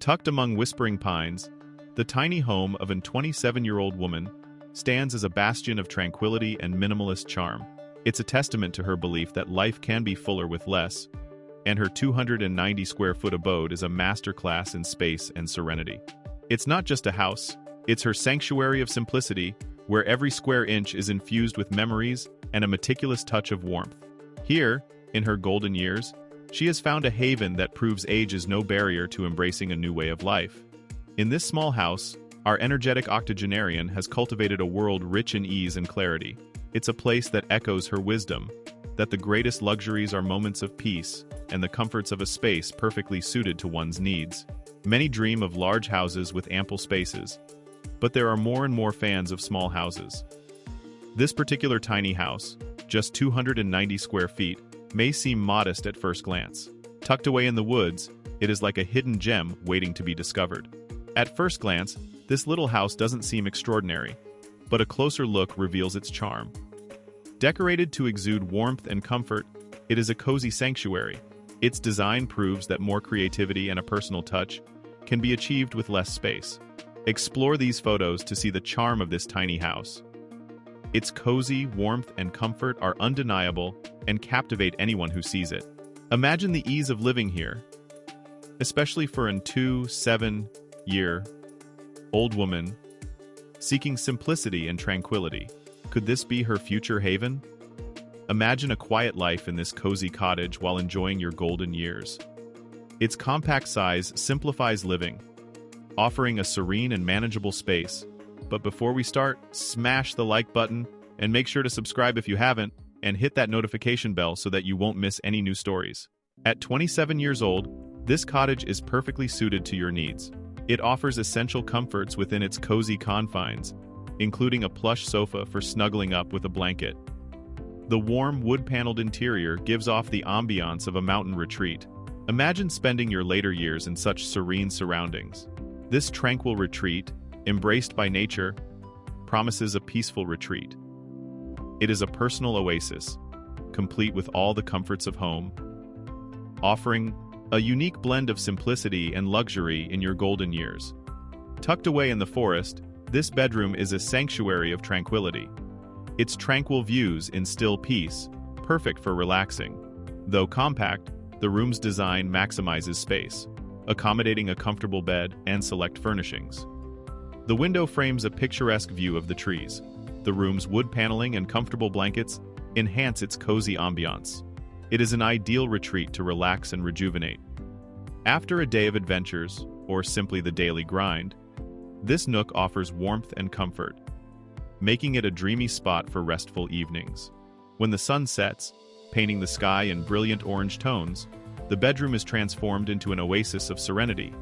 Tucked among whispering pines, the tiny home of a 27-year-old woman stands as a bastion of tranquility and minimalist charm. It's a testament to her belief that life can be fuller with less, and her 290-square-foot abode is a masterclass in space and serenity. It's not just a house, it's her sanctuary of simplicity, where every square inch is infused with memories and a meticulous touch of warmth. Here, in her golden years, she has found a haven that proves age is no barrier to embracing a new way of life. In this small house, our energetic octogenarian has cultivated a world rich in ease and clarity. It's a place that echoes her wisdom, that the greatest luxuries are moments of peace and the comforts of a space perfectly suited to one's needs. Many dream of large houses with ample spaces, but there are more and more fans of small houses. This particular tiny house, just 290 square feet, may seem modest at first glance. Tucked away in the woods, it is like a hidden gem waiting to be discovered. At first glance, this little house doesn't seem extraordinary, but a closer look reveals its charm. Decorated to exude warmth and comfort, it is a cozy sanctuary. Its design proves that more creativity and a personal touch can be achieved with less space. Explore these photos to see the charm of this tiny house. Its cozy warmth and comfort are undeniable and captivate anyone who sees it. Imagine the ease of living here, especially for an 27-year-old woman seeking simplicity and tranquility. Could this be her future haven? Imagine a quiet life in this cozy cottage while enjoying your golden years. Its compact size simplifies living, offering a serene and manageable space. But before we start, smash the like button and make sure to subscribe if you haven't, and hit that notification bell so that you won't miss any new stories. At 27 years old, this cottage is perfectly suited to your needs. It offers essential comforts within its cozy confines, including a plush sofa for snuggling up with a blanket. The warm, wood-paneled interior gives off the ambiance of a mountain retreat. Imagine spending your later years in such serene surroundings. This tranquil retreat, embraced by nature, promises a peaceful retreat. It is a personal oasis, complete with all the comforts of home, offering a unique blend of simplicity and luxury in your golden years. Tucked away in the forest, this bedroom is a sanctuary of tranquility. Its tranquil views instill peace, perfect for relaxing. Though compact, the room's design maximizes space, accommodating a comfortable bed and select furnishings. The window frames a picturesque view of the trees. The room's wood paneling and comfortable blankets enhance its cozy ambiance. It is an ideal retreat to relax and rejuvenate. After a day of adventures, or simply the daily grind, this nook offers warmth and comfort, making it a dreamy spot for restful evenings. When the sun sets, painting the sky in brilliant orange tones, the bedroom is transformed into an oasis of serenity.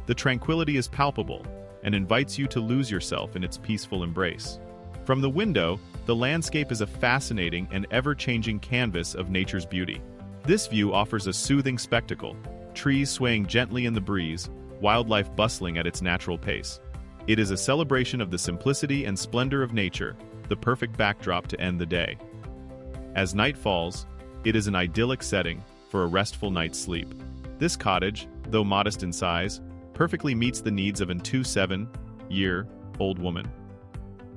The tranquility is palpable and invites you to lose yourself in its peaceful embrace. From the window, the landscape is a fascinating and ever-changing canvas of nature's beauty. This view offers a soothing spectacle, trees swaying gently in the breeze, wildlife bustling at its natural pace. It is a celebration of the simplicity and splendor of nature, the perfect backdrop to end the day. As night falls, it is an idyllic setting for a restful night's sleep. This cottage, though modest in size, perfectly meets the needs of an 27-year-old woman.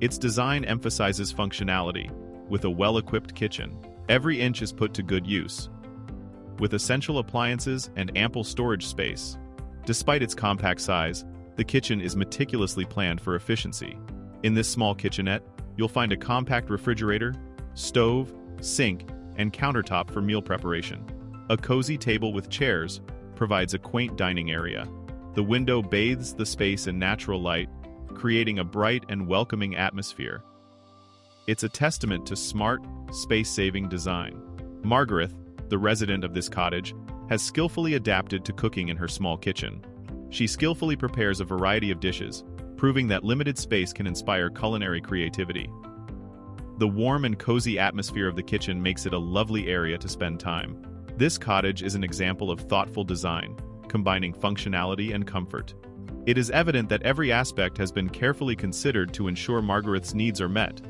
Its design emphasizes functionality, with a well-equipped kitchen. Every inch is put to good use, with essential appliances and ample storage space. Despite its compact size, the kitchen is meticulously planned for efficiency. In this small kitchenette, you'll find a compact refrigerator, stove, sink, and countertop for meal preparation. A cozy table with chairs provides a quaint dining area. The window bathes the space in natural light, creating a bright and welcoming atmosphere. It's a testament to smart, space-saving design. Margaret, the resident of this cottage, has skillfully adapted to cooking in her small kitchen. She skillfully prepares a variety of dishes, proving that limited space can inspire culinary creativity. The warm and cozy atmosphere of the kitchen makes it a lovely area to spend time. This cottage is an example of thoughtful design, combining functionality and comfort. It is evident that every aspect has been carefully considered to ensure Margaret's needs are met.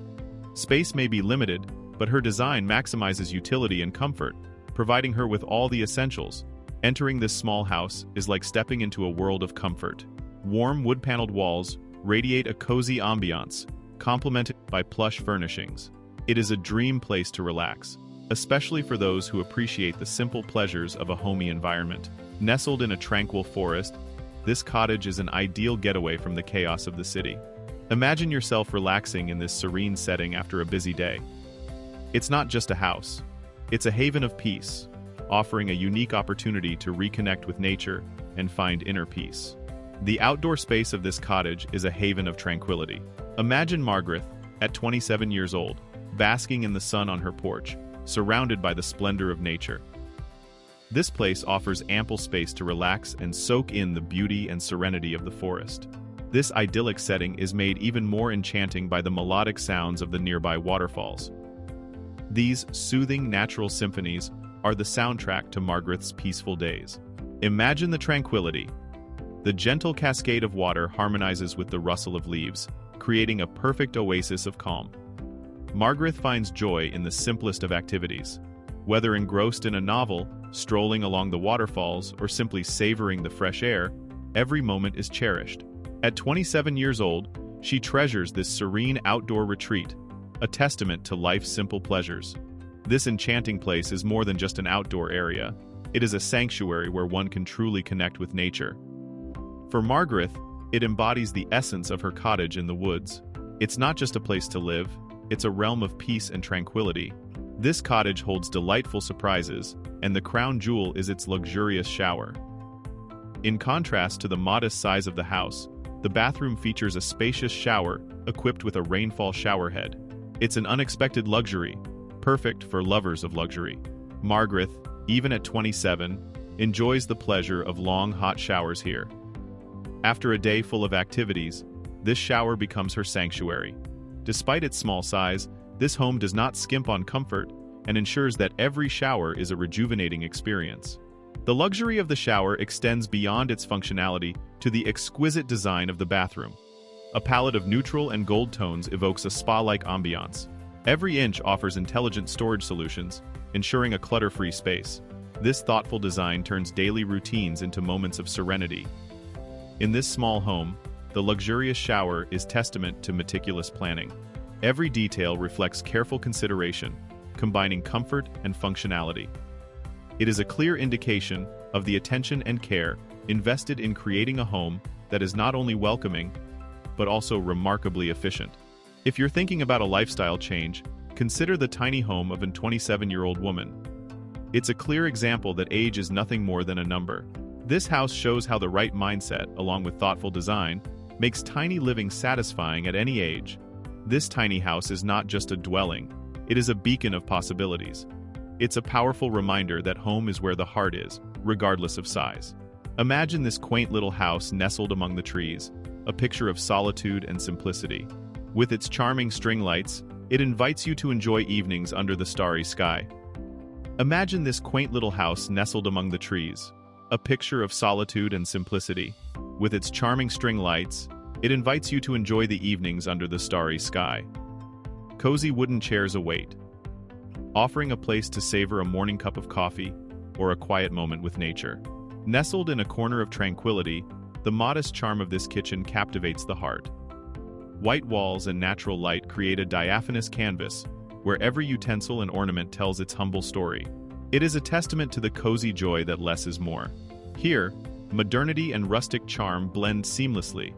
Space may be limited, but her design maximizes utility and comfort, providing her with all the essentials. Entering this small house is like stepping into a world of comfort. Warm wood-paneled walls radiate a cozy ambiance, complemented by plush furnishings. It is a dream place to relax, especially for those who appreciate the simple pleasures of a homey environment. Nestled in a tranquil forest, this cottage is an ideal getaway from the chaos of the city. Imagine yourself relaxing in this serene setting after a busy day. It's not just a house. It's a haven of peace, offering a unique opportunity to reconnect with nature and find inner peace. The outdoor space of this cottage is a haven of tranquility. Imagine Margaret, at 27 years old, basking in the sun on her porch, surrounded by the splendor of nature. This place offers ample space to relax and soak in the beauty and serenity of the forest. This idyllic setting is made even more enchanting by the melodic sounds of the nearby waterfalls. These soothing natural symphonies are the soundtrack to Margaret's peaceful days. Imagine the tranquility. The gentle cascade of water harmonizes with the rustle of leaves, creating a perfect oasis of calm. Margaret finds joy in the simplest of activities. Whether engrossed in a novel, strolling along the waterfalls, or simply savoring the fresh air, every moment is cherished. At 27 years old, she treasures this serene outdoor retreat, a testament to life's simple pleasures. This enchanting place is more than just an outdoor area. It is a sanctuary where one can truly connect with nature. For Margaret, it embodies the essence of her cottage in the woods. It's not just a place to live, it's a realm of peace and tranquility. This cottage holds delightful surprises, and the crown jewel is its luxurious shower. In contrast to the modest size of the house, the bathroom features a spacious shower equipped with a rainfall shower head. It's an unexpected luxury, perfect for lovers of luxury. Margaret, even at 27, enjoys the pleasure of long, hot showers here. After a day full of activities, this shower becomes her sanctuary. Despite its small size, this home does not skimp on comfort and ensures that every shower is a rejuvenating experience. The luxury of the shower extends beyond its functionality to the exquisite design of the bathroom. A palette of neutral and gold tones evokes a spa-like ambiance. Every inch offers intelligent storage solutions, ensuring a clutter-free space. This thoughtful design turns daily routines into moments of serenity. In this small home, the luxurious shower is testament to meticulous planning. Every detail reflects careful consideration, combining comfort and functionality. It is a clear indication of the attention and care invested in creating a home that is not only welcoming, but also remarkably efficient. If you're thinking about a lifestyle change, consider the tiny home of a 27-year-old woman. It's a clear example that age is nothing more than a number. This house shows how the right mindset, along with thoughtful design, makes tiny living satisfying at any age. This tiny house is not just a dwelling, it is a beacon of possibilities. It's a powerful reminder that home is where the heart is, regardless of size. Imagine this quaint little house nestled among the trees, a picture of solitude and simplicity. With its charming string lights, it invites you to enjoy evenings under the starry sky. Imagine this quaint little house nestled among the trees, a picture of solitude and simplicity. With its charming string lights, it invites you to enjoy the evenings under the starry sky. Cozy wooden chairs await, offering a place to savor a morning cup of coffee or a quiet moment with nature. Nestled in a corner of tranquility, the modest charm of this kitchen captivates the heart. White walls and natural light create a diaphanous canvas, where every utensil and ornament tells its humble story. It is a testament to the cozy joy that less is more. Here, modernity and rustic charm blend seamlessly,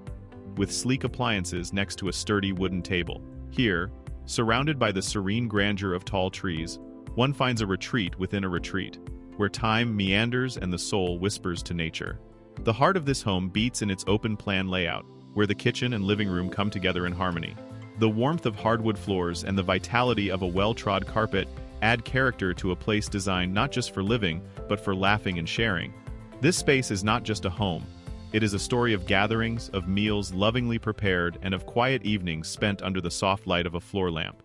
with sleek appliances next to a sturdy wooden table. Here, surrounded by the serene grandeur of tall trees, one finds a retreat within a retreat, where time meanders and the soul whispers to nature. The heart of this home beats in its open-plan layout, where the kitchen and living room come together in harmony. The warmth of hardwood floors and the vitality of a well-trod carpet add character to a place designed not just for living, but for laughing and sharing. This space is not just a home. It is a story of gatherings, of meals lovingly prepared, and of quiet evenings spent under the soft light of a floor lamp.